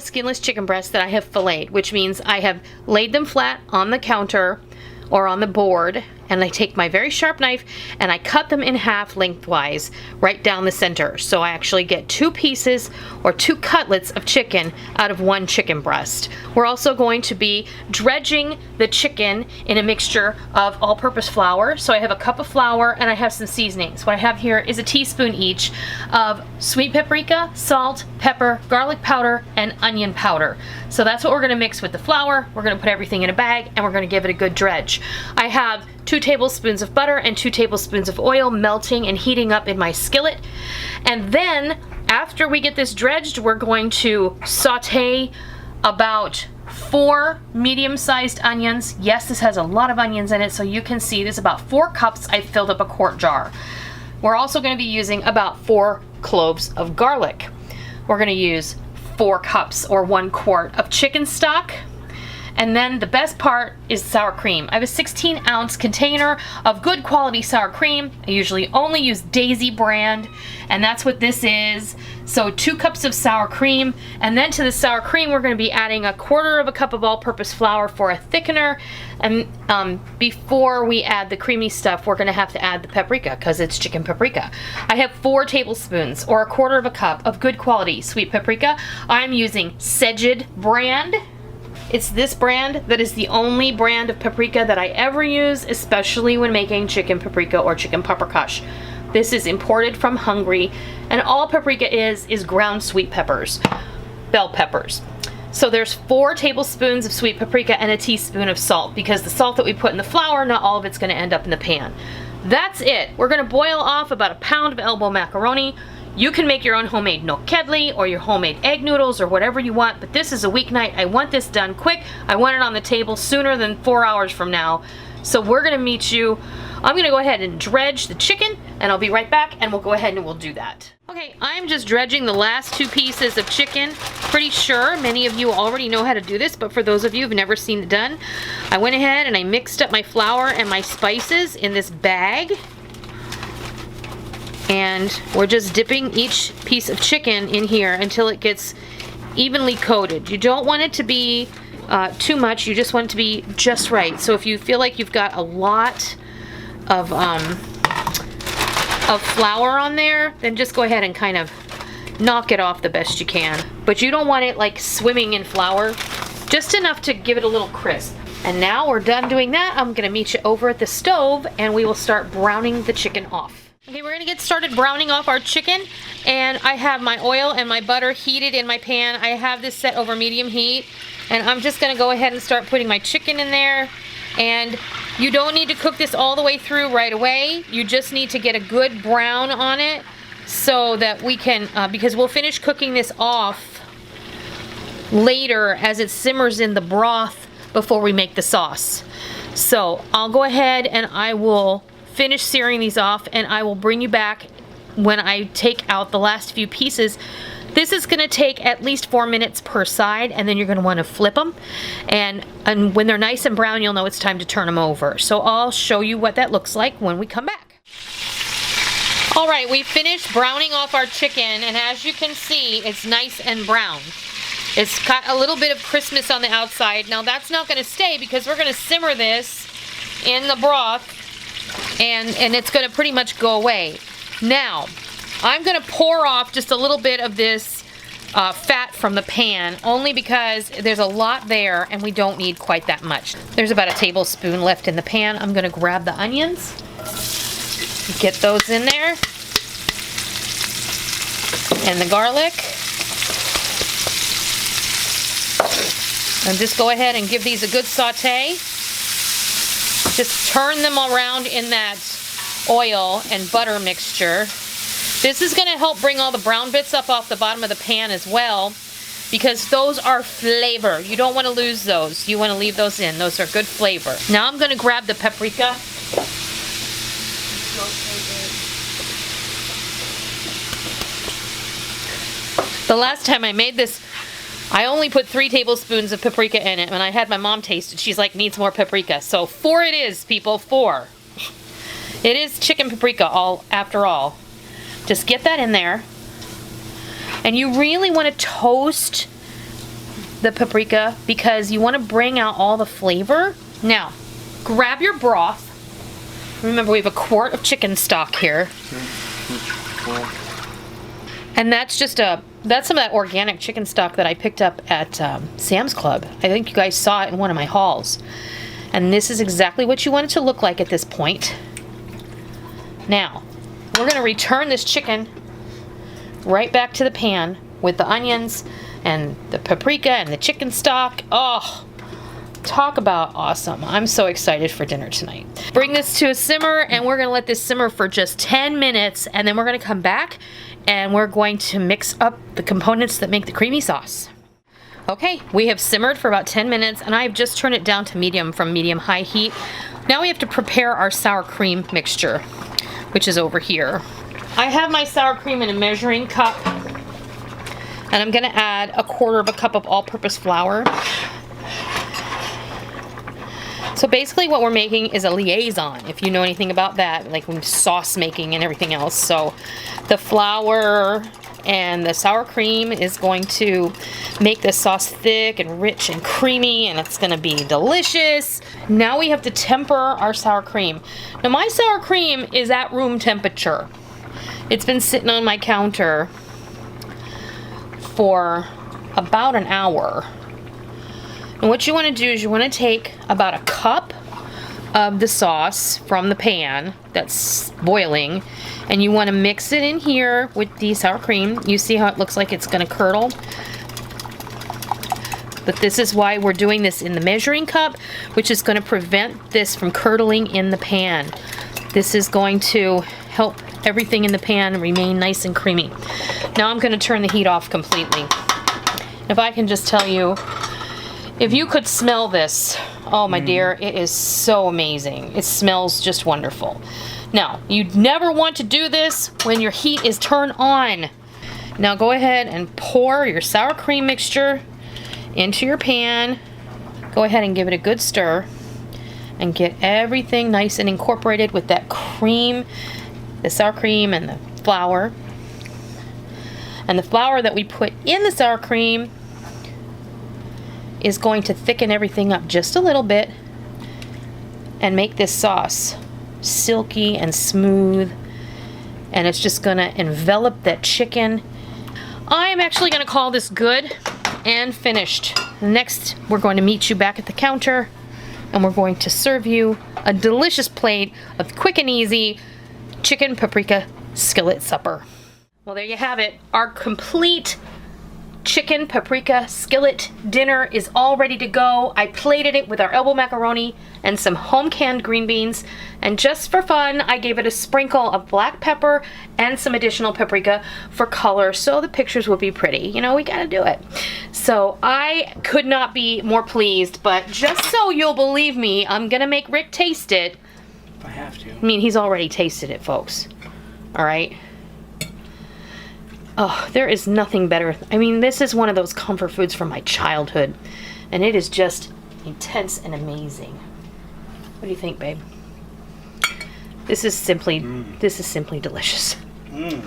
boneless, skinless chicken breasts that I have filleted, which means I have laid them flat on the counter or on the board, and I take my very sharp knife and I cut them in half lengthwise right down the center. So I actually get 2 pieces or 2 cutlets of chicken out of 1 chicken breast. We're also going to be dredging the chicken in a mixture of all-purpose flour. So I have a cup of flour and I have some seasonings. What I have here is a teaspoon each of sweet paprika, salt, pepper, garlic powder, and onion powder. So that's what we're gonna mix with the flour. We're gonna put everything in a bag and we're gonna give it a good dredge. I have 2 tablespoons of butter and 2 tablespoons of oil melting and heating up in my skillet. And then after we get this dredged, we're going to saute about 4 medium-sized onions. Yes, this has a lot of onions in it, so you can see there's about 4 cups. I filled up a quart jar. We're also going to be using about 4 cloves of garlic. We're going to use 4 cups or 1 quart of chicken stock. And then the best part is sour cream. I have a 16-ounce container of good quality sour cream. I usually only use Daisy brand, and that's what this is. So 2 cups of sour cream, and then to the sour cream we're going to be adding 1/4 cup of all-purpose flour for a thickener. And before we add the creamy stuff, we're going to have to add the paprika because it's chicken paprika. I have 4 tablespoons or 1/4 cup of good quality sweet paprika. I'm using Sejid brand. It's this brand that is the only brand of paprika that I ever use, especially when making chicken paprika or chicken paprikash. This is imported from Hungary, and all paprika is ground sweet peppers, bell peppers. So there's 4 tablespoons of sweet paprika and a teaspoon of salt, because the salt that we put in the flour, not all of it's going to end up in the pan. That's it. We're going to boil off about 1 pound of elbow macaroni. You can make your own homemade gnocchi or your homemade egg noodles or whatever you want, but this is a weeknight. I want this done quick. I want it on the table sooner than 4 hours from now. So we're gonna meet you. I'm gonna go ahead and dredge the chicken, and I'll be right back, and we'll go ahead and we'll do that. Okay, I'm just dredging the last 2 pieces of chicken. Pretty sure many of you already know how to do this, but for those of you who've never seen it done, I went ahead and I mixed up my flour and my spices in this bag. And we're just dipping each piece of chicken in here until it gets evenly coated. You don't want it to be too much, you just want it to be just right. So if you feel like you've got a lot of flour on there, then just go ahead and kind of knock it off the best you can. But you don't want it like swimming in flour, just enough to give it a little crisp. And now we're done doing that. I'm gonna meet you over at the stove and we will start browning the chicken off. Okay, we're gonna get started browning off our chicken, and I have my oil and my butter heated in my pan. I have this set over medium heat, and I'm just gonna go ahead and start putting my chicken in there. And you don't need to cook this all the way through right away. You just need to get a good brown on it so that we can, because we'll finish cooking this off later as it simmers in the broth before we make the sauce. So I'll go ahead and I will finish searing these off, and I will bring you back when I take out the last few pieces. This is going to take at least 4 minutes per side, and then you're going to want to flip them, and when they're nice and brown, you'll know it's time to turn them over. So I'll show you what that looks like when we come back. Alright, we finished browning off our chicken, and as you can see, it's nice and brown. It's got a little bit of crispness on the outside. Now that's not going to stay because we're going to simmer this in the broth, and it's going to pretty much go away. Now, I'm going to pour off just a little bit of this fat from the pan, only because there's a lot there and we don't need quite that much. There's about a tablespoon left in the pan. I'm going to grab the onions, get those in there, and the garlic, and just go ahead and give these a good saute. Just turn them around in that oil and butter mixture. This is going to help bring all the brown bits up off the bottom of the pan as well, because those are flavor. You don't want to lose those. You want to leave those in. Those are good flavor. Now I'm going to grab the paprika. The last time I made this, I only put 3 tablespoons of paprika in it. When I had my mom taste it, she's like, needs more paprika. So 4 it is, people, 4. It is chicken paprika, after all. Just get that in there. And you really want to toast the paprika because you want to bring out all the flavor. Now, grab your broth. Remember, we have a quart of chicken stock here. And that's just that's some of that organic chicken stock that I picked up at Sam's Club. I think you guys saw it in one of my hauls. And this is exactly what you want it to look like at this point. Now, we're going to return this chicken right back to the pan with the onions and the paprika and the chicken stock. Oh, talk about awesome. I'm so excited for dinner tonight. Bring this to a simmer, and we're going to let this simmer for just 10 minutes, and then we're going to come back and we're going to mix up the components that make the creamy sauce. Okay, we have simmered for about 10 minutes, and I've just turned it down to medium from medium-high heat. Now we have to prepare our sour cream mixture, which is over here. I have my sour cream in a measuring cup, and I'm going to add 1/4 cup of all-purpose flour. So basically what we're making is a liaison, if you know anything about that, like sauce making and everything else. So the flour and the sour cream is going to make the sauce thick and rich and creamy, and it's going to be delicious. Now we have to temper our sour cream. Now my sour cream is at room temperature. It's been sitting on my counter for about an hour. And what you want to do is you want to take about 1 cup of the sauce from the pan that's boiling, and you want to mix it in here with the sour cream. You see how it looks like it's going to curdle? But this is why we're doing this in the measuring cup, which is going to prevent this from curdling in the pan. This is going to help everything in the pan remain nice and creamy. Now I'm going to turn the heat off completely. If I can just tell you, if you could smell this, oh my dear, it is so amazing. It smells just wonderful. Now, you'd never want to do this when your heat is turned on. Now go ahead and pour your sour cream mixture into your pan. Go ahead and give it a good stir and get everything nice and incorporated with that cream, the sour cream and the flour. And the flour that we put in the sour cream is going to thicken everything up just a little bit and make this sauce silky and smooth, and it's just going to envelop that chicken. I am actually going to call this good and finished. Next, we're going to meet you back at the counter, and we're going to serve you a delicious plate of quick and easy chicken paprika skillet supper. Well, there you have it. Our complete chicken paprika skillet dinner is all ready to go. I plated it with our elbow macaroni and some home canned green beans, and just for fun I gave it a sprinkle of black pepper and some additional paprika for color so the pictures will be pretty. You know, we gotta do it. So I could not be more pleased, but just so you'll believe me, I'm gonna make Rick taste it. If I have to. I mean, he's already tasted it, folks. Alright? Oh, there is nothing better. I mean, this is one of those comfort foods from my childhood, and it is just intense and amazing. What do you think, babe? This is simply delicious. That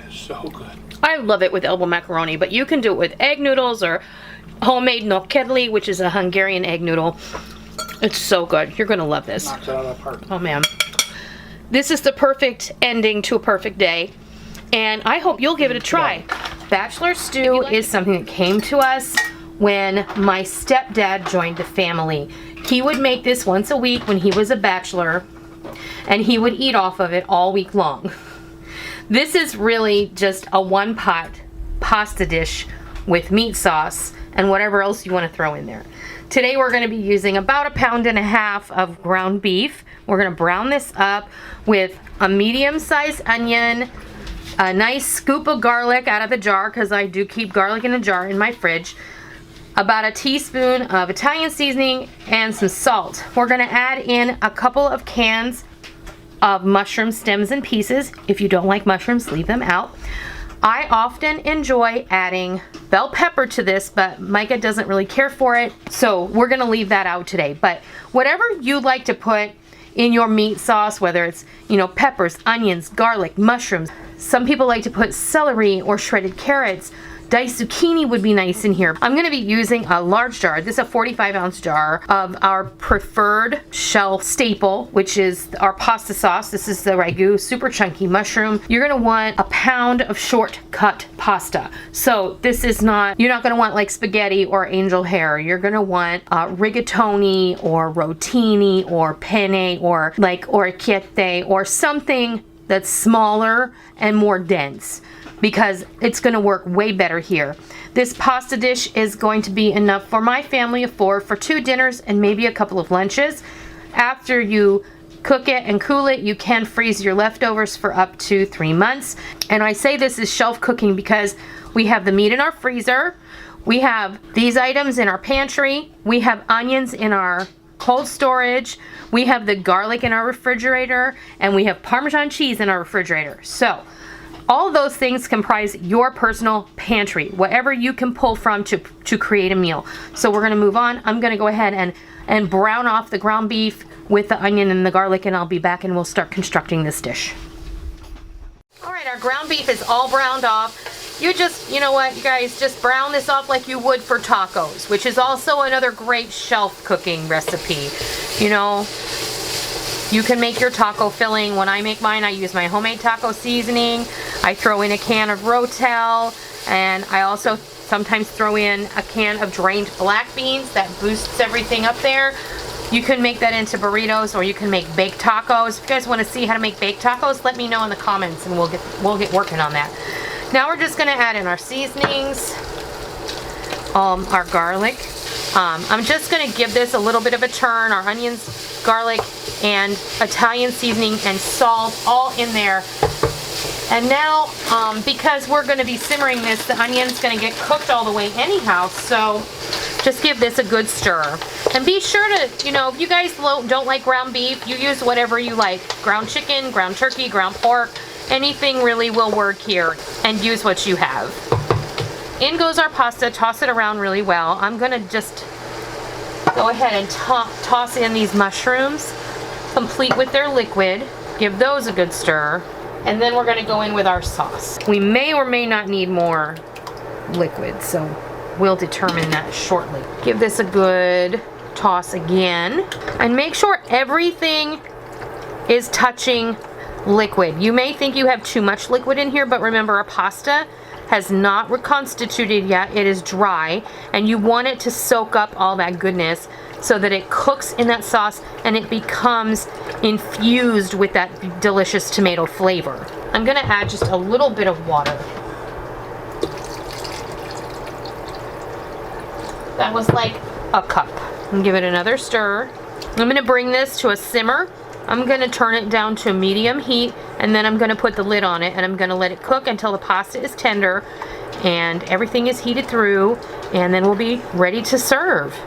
is so good. I love it with elbow macaroni, but you can do it with egg noodles or homemade nokkedli, which is a Hungarian egg noodle. It's so good. You're gonna love this. Knocks it out of the park. Oh man. This is the perfect ending to a perfect day, and I hope you'll give it a try. Bachelor Stew is something that came to us when my stepdad joined the family. He would make this once a week when he was a bachelor, and he would eat off of it all week long. This is really just a one-pot pasta dish with meat sauce and whatever else you want to throw in there. Today we're going to be using about 1.5 pounds of ground beef. We're going to brown this up with a medium-sized onion, a nice scoop of garlic out of the jar, because I do keep garlic in a jar in my fridge, about a teaspoon of Italian seasoning, and some salt. We're going to add in a couple of cans of mushroom stems and pieces. If you don't like mushrooms, leave them out. I often enjoy adding bell pepper to this, but Micah doesn't really care for it, so we're gonna leave that out today. But whatever you like to put in your meat sauce, whether it's, peppers, onions, garlic, mushrooms. Some people like to put celery or shredded carrots. Diced zucchini would be nice in here. I'm gonna be using a large jar. This is a 45-ounce jar of our preferred shelf staple, which is our pasta sauce. This is the ragu, super chunky mushroom. You're gonna want a pound of short cut pasta. So this is not, you're not gonna want like spaghetti or angel hair. You're gonna want rigatoni or rotini or penne or like orecchiette or something that's smaller and more dense, because it's gonna work way better here. This pasta dish is going to be enough for my family of 4 for 2 dinners and maybe a couple of lunches. After you cook it and cool it, you can freeze your leftovers for up to 3 months. And I say this is shelf cooking because we have the meat in our freezer, we have these items in our pantry, we have onions in our cold storage, we have the garlic in our refrigerator, and we have Parmesan cheese in our refrigerator. So all those things comprise your personal pantry, whatever you can pull from to create a meal. So we're gonna move on. I'm gonna go ahead and brown off the ground beef with the onion and the garlic, and I'll be back and we'll start constructing this dish. All right, our ground beef is all browned off. You just, you know what, you guys, just brown this off like you would for tacos, which is also another great shelf cooking recipe. You can make your taco filling. When I make mine, I use my homemade taco seasoning. I throw in a can of Rotel, and I also sometimes throw in a can of drained black beans. That boosts everything up there. You can make that into burritos, or you can make baked tacos. If you guys want to see how to make baked tacos, let me know in the comments and we'll get working on that. Now we're just gonna add in our seasonings, our garlic. I'm just gonna give this a little bit of a turn. Our onions, garlic, and Italian seasoning and salt all in there. And now, because we're gonna be simmering this, the onion's gonna get cooked all the way anyhow, so just give this a good stir. And be sure to, if you guys don't like ground beef, you use whatever you like. Ground chicken, ground turkey, ground pork, anything really will work here, and use what you have. In goes our pasta. Toss it around really well. I'm gonna just go ahead and toss in these mushrooms, complete with their liquid. Give those a good stir. And then we're gonna go in with our sauce. We may or may not need more liquid, so we'll determine that shortly. Give this a good toss again. And make sure everything is touching liquid. You may think you have too much liquid in here, but remember, our pasta has not reconstituted yet. It is dry, and you want it to soak up all that goodness so that it cooks in that sauce and it becomes infused with that delicious tomato flavor. I'm gonna add just a little bit of water. That was like a cup. And give it another stir. I'm gonna bring this to a simmer. I'm gonna turn it down to medium heat, and then I'm gonna put the lid on it, and I'm gonna let it cook until the pasta is tender and everything is heated through, and then we'll be ready to serve.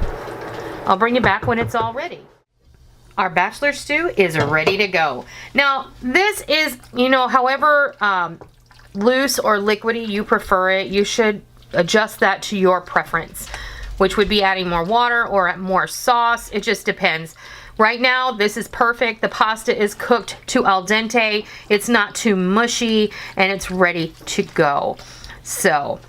I'll bring you back when it's all ready. Our bachelor stew is ready to go. Now, this is, however loose or liquidy you prefer it, you should adjust that to your preference, which would be adding more water or more sauce. It just depends. Right now, this is perfect. The pasta is cooked to al dente. It's not too mushy, and it's ready to go. So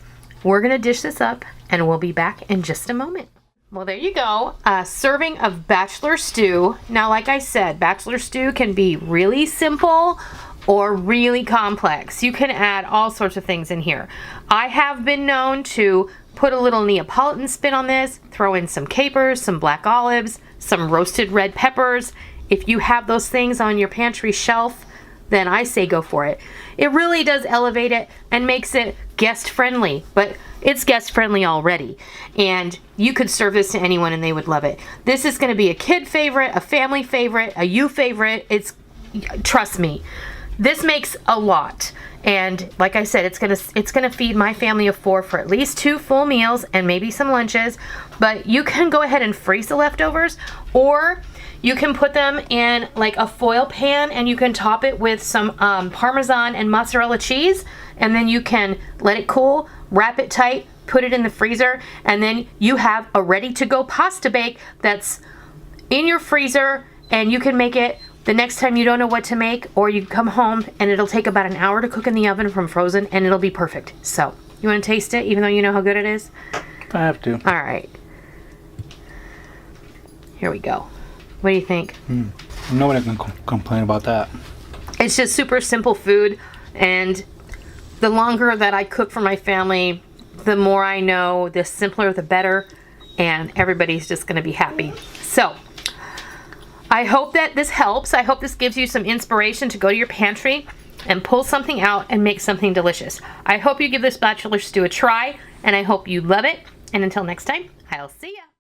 we're gonna dish this up, and we'll be back in just a moment. Well, there you go, a serving of bachelor stew. Now, like I said, bachelor stew can be really simple or really complex. You can add all sorts of things in here. I have been known to put a little Neapolitan spin on this, throw in some capers, some black olives, some roasted red peppers. If you have those things on your pantry shelf, then I say go for it. It really does elevate it and makes it guest friendly, but it's guest friendly already. And you could serve this to anyone and they would love it. This is gonna be a kid favorite, a family favorite, a you favorite. Trust me, this makes a lot. And like I said, it's gonna feed my family of 4 for at least 2 full meals and maybe some lunches. But you can go ahead and freeze the leftovers, or you can put them in like a foil pan and you can top it with some Parmesan and mozzarella cheese, and then you can let it cool, wrap it tight, put it in the freezer, and then you have a ready to go pasta bake that's in your freezer, and you can make it the next time you don't know what to make, or you come home and it'll take about an hour to cook in the oven from frozen, and it'll be perfect. So, you want to taste it, even though you know how good it is? I have to. All right. Here we go. What do you think? Nobody can complain about that. It's just super simple food, and the longer that I cook for my family, the more I know, the simpler the better, and everybody's just going to be happy. So, I hope that this helps. I hope this gives you some inspiration to go to your pantry and pull something out and make something delicious. I hope you give this Bachelor Stew a try, and I hope you love it. And until next time, I'll see ya.